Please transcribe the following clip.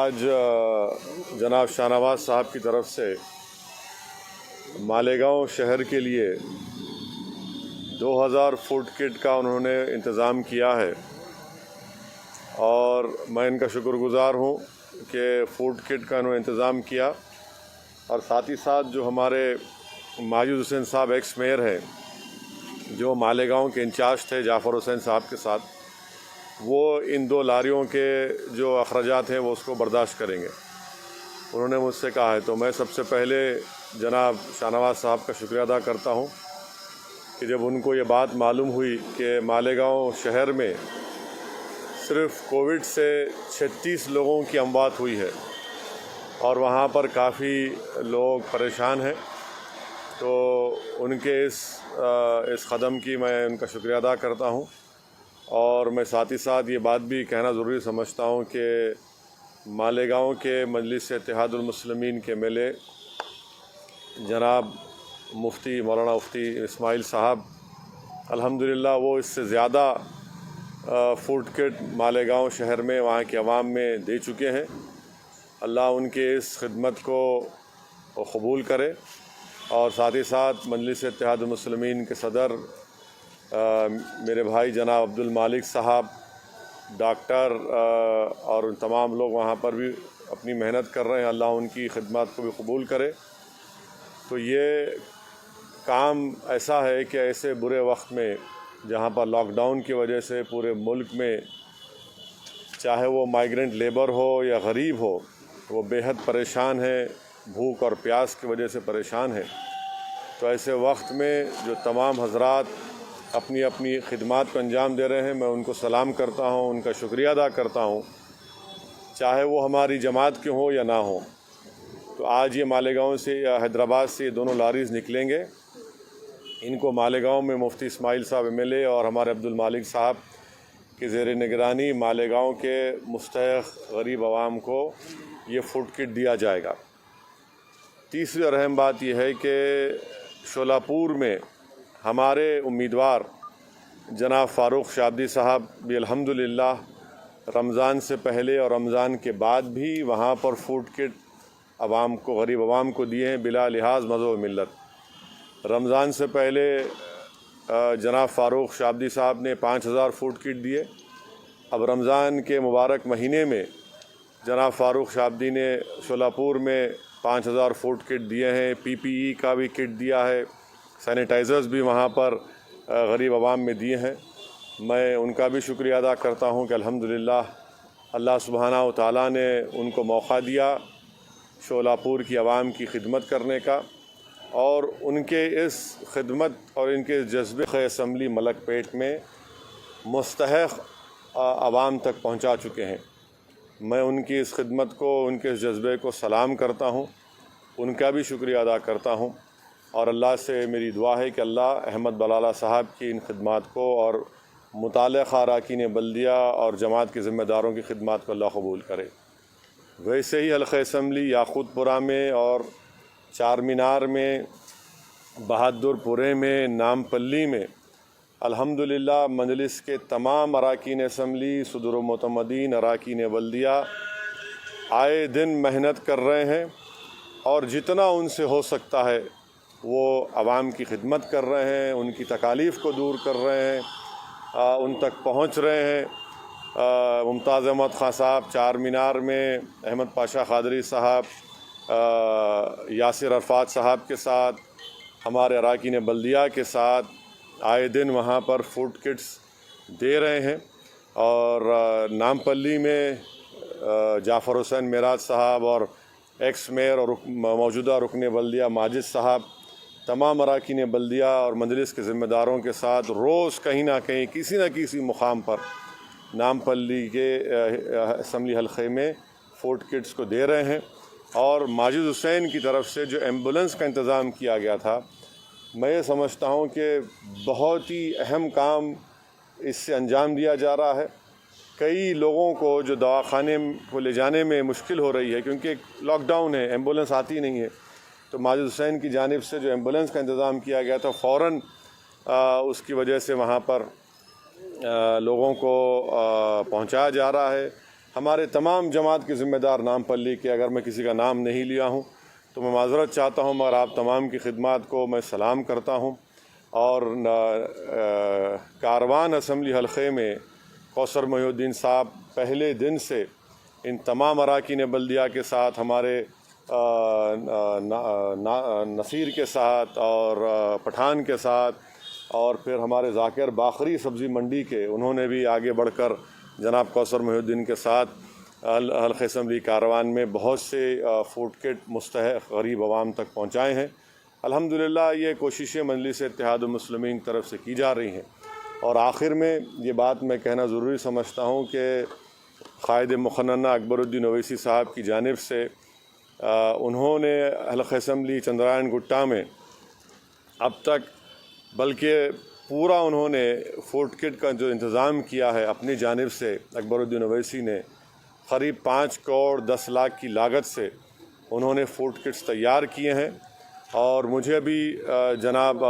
آج جناب شاہ نواز صاحب کی طرف سے مالیگاؤں شہر کے لیے 2000 فوڈ کٹ کا انہوں نے انتظام کیا ہے اور میں ان کا شکر گزار ہوں کہ فوڈ کٹ کا انہوں نے انتظام کیا. اور ساتھ ہی ساتھ جو ہمارے ماجد حسین صاحب ایکس میئر ہیں جو مالیگاؤں کے انچارج تھے جعفر حسین صاحب کے ساتھ، وہ ان 2 لاریوں کے جو اخراجات ہیں وہ اس کو برداشت کریں گے. انہوں نے مجھ سے کہا ہے، تو میں سب سے پہلے جناب شاہ نواز صاحب کا شکریہ ادا کرتا ہوں کہ جب ان کو یہ بات معلوم ہوئی کہ مالیگاؤں شہر میں صرف کووڈ سے 36 لوگوں کی اموات ہوئی ہے اور وہاں پر کافی لوگ پریشان ہیں، تو ان کے اس قدم کی میں ان کا شکریہ ادا کرتا ہوں. اور میں ساتھ ہی ساتھ یہ بات بھی کہنا ضروری سمجھتا ہوں کہ مالیگاؤں کے مجلس اتحاد المسلمین کے MLA جناب مفتی مولانا مفتی اسماعیل صاحب، الحمدللہ وہ اس سے زیادہ فوڈ کٹ مالیگاؤں شہر میں وہاں کے عوام میں دے چکے ہیں. اللہ ان کے اس خدمت کو قبول کرے. اور ساتھ ہی ساتھ مجلس اتحاد المسلمین کے صدر میرے بھائی جناب عبد المالک صاحب، ڈاکٹر اور ان تمام لوگ وہاں پر بھی اپنی محنت کر رہے ہیں، اللہ ان کی خدمات کو بھی قبول کرے. تو یہ کام ایسا ہے کہ ایسے برے وقت میں جہاں پر لاک ڈاؤن کی وجہ سے پورے ملک میں چاہے وہ مائیگرنٹ لیبر ہو یا غریب ہو، وہ بے حد پریشان ہے، بھوک اور پیاس کی وجہ سے پریشان ہے. تو ایسے وقت میں جو تمام حضرات اپنی اپنی خدمات کو انجام دے رہے ہیں، میں ان کو سلام کرتا ہوں، ان کا شکریہ ادا کرتا ہوں، چاہے وہ ہماری جماعت کے ہوں یا نہ ہوں. تو آج یہ مالیگاؤں سے یا حیدرآباد سے یہ دونوں لاریز نکلیں گے. ان کو مالیگاؤں میں مفتی اسماعیل صاحب MLA اور ہمارے عبد المالک صاحب کے زیر نگرانی مالیگاؤں کے مستحق غریب عوام کو یہ فوڈ کٹ دیا جائے گا. تیسری اور اہم بات یہ ہے کہ شولاپور میں ہمارے امیدوار جناب فاروق شابدی صاحب بھی الحمدللہ رمضان سے پہلے اور رمضان کے بعد بھی وہاں پر فوڈ کٹ عوام کو، غریب عوام کو دیے ہیں بلا لحاظ مذہب و ملت. رمضان سے پہلے جناب فاروق شابدی صاحب نے 5000 فوڈ کٹ دیے. اب رمضان کے مبارک مہینے میں جناب فاروق شابدی نے شولاپور میں 5000 فوڈ کٹ دیے ہیں. PPE کا بھی کٹ دیا ہے، سینیٹائزرز بھی وہاں پر غریب عوام میں دیے ہیں. میں ان کا بھی شکریہ ادا کرتا ہوں کہ الحمدللہ اللہ سبحانہ و تعالیٰ نے ان کو موقع دیا شولاپور کی عوام کی خدمت کرنے کا، اور ان کے اس خدمت اور ان کے جذبے اسمبلی ملک پیٹ میں مستحق عوام تک پہنچا چکے ہیں. میں ان کی اس خدمت کو، ان کے اس جذبے کو سلام کرتا ہوں، ان کا بھی شکریہ ادا کرتا ہوں. اور اللہ سے میری دعا ہے کہ اللہ احمد بلالہ صاحب کی ان خدمات کو اور متعلقہ اراکین بلدیہ اور جماعت کے ذمہ داروں کی خدمات کو اللہ قبول کرے. ویسے ہی حلقہ اسمبلی یاقوت پورہ میں اور چار مینار میں، بہادر پورے میں، نامپلی میں الحمدللہ مجلس کے تمام اراکین اسمبلی، صدر و معتمدین، اراکین بلدیہ آئے دن محنت کر رہے ہیں اور جتنا ان سے ہو سکتا ہے وہ عوام کی خدمت کر رہے ہیں، ان کی تکالیف کو دور کر رہے ہیں، ان تک پہنچ رہے ہیں. ممتاز احمد خان صاحب چار مینار میں، احمد پاشا قادری صاحب، یاسر عرفات صاحب کے ساتھ، ہمارے اراکین بلدیہ کے ساتھ آئے دن وہاں پر فوڈ کٹس دے رہے ہیں. اور نامپلی میں جعفر حسین معراج صاحب اور ایکس میئر اور موجودہ رکن بلدیہ ماجد صاحب، تمام اراکین بلدیہ اور مجلس کے ذمہ داروں کے ساتھ روز کہیں نہ کہیں کسی نہ کسی مقام پر نامپلی کے اسمبلی حلقے میں فوڈ کٹس کو دے رہے ہیں. اور ماجد حسین کی طرف سے جو ایمبولنس کا انتظام کیا گیا تھا، میں یہ سمجھتا ہوں کہ بہت ہی اہم کام اس سے انجام دیا جا رہا ہے. کئی لوگوں کو جو دواخانے کو لے جانے میں مشکل ہو رہی ہے کیونکہ لاک ڈاؤن ہے، ایمبولنس آتی نہیں ہے، تو ماجد حسین کی جانب سے جو ایمبولنس کا انتظام کیا گیا تھا فوراً اس کی وجہ سے وہاں پر لوگوں کو پہنچایا جا رہا ہے. ہمارے تمام جماعت کے ذمہ دار نام پر لکھ کے، اگر میں کسی کا نام نہیں لیا ہوں تو میں معذرت چاہتا ہوں، مگر آپ تمام کی خدمات کو میں سلام کرتا ہوں۔ اور کاروان اسمبلی حلقے میں کوثر محی الدین صاحب پہلے دن سے ان تمام اراکین بلدیہ کے ساتھ، ہمارے نصیر کے ساتھ اور پٹھان کے ساتھ، اور پھر ہمارے ذاکر باخری سبزی منڈی کے، انہوں نے بھی آگے بڑھ کر جناب کوثر محی الدین کے ساتھ حلقہ اسمبلی کاروان میں بہت سے فوڈ کٹ مستحق غریب عوام تک پہنچائے ہیں۔ الحمدللہ یہ کوششیں مجلس اتحاد المسلمین کی طرف سے کی جا رہی ہیں۔ اور آخر میں یہ بات میں کہنا ضروری سمجھتا ہوں کہ قائد مقننہ اکبر الدین اویسی صاحب کی جانب سے انہوں نے حلقہ اسمبلی چندرائن گٹا میں اب تک، بلکہ پورا انہوں نے فوڈ کٹ کا جو انتظام کیا ہے اپنی جانب سے، اکبر الدین اویسی نے قریب 5 کروڑ 10 لاکھ کی لاگت سے انہوں نے فوڈ کٹس تیار کیے ہیں۔ اور مجھے بھی جناب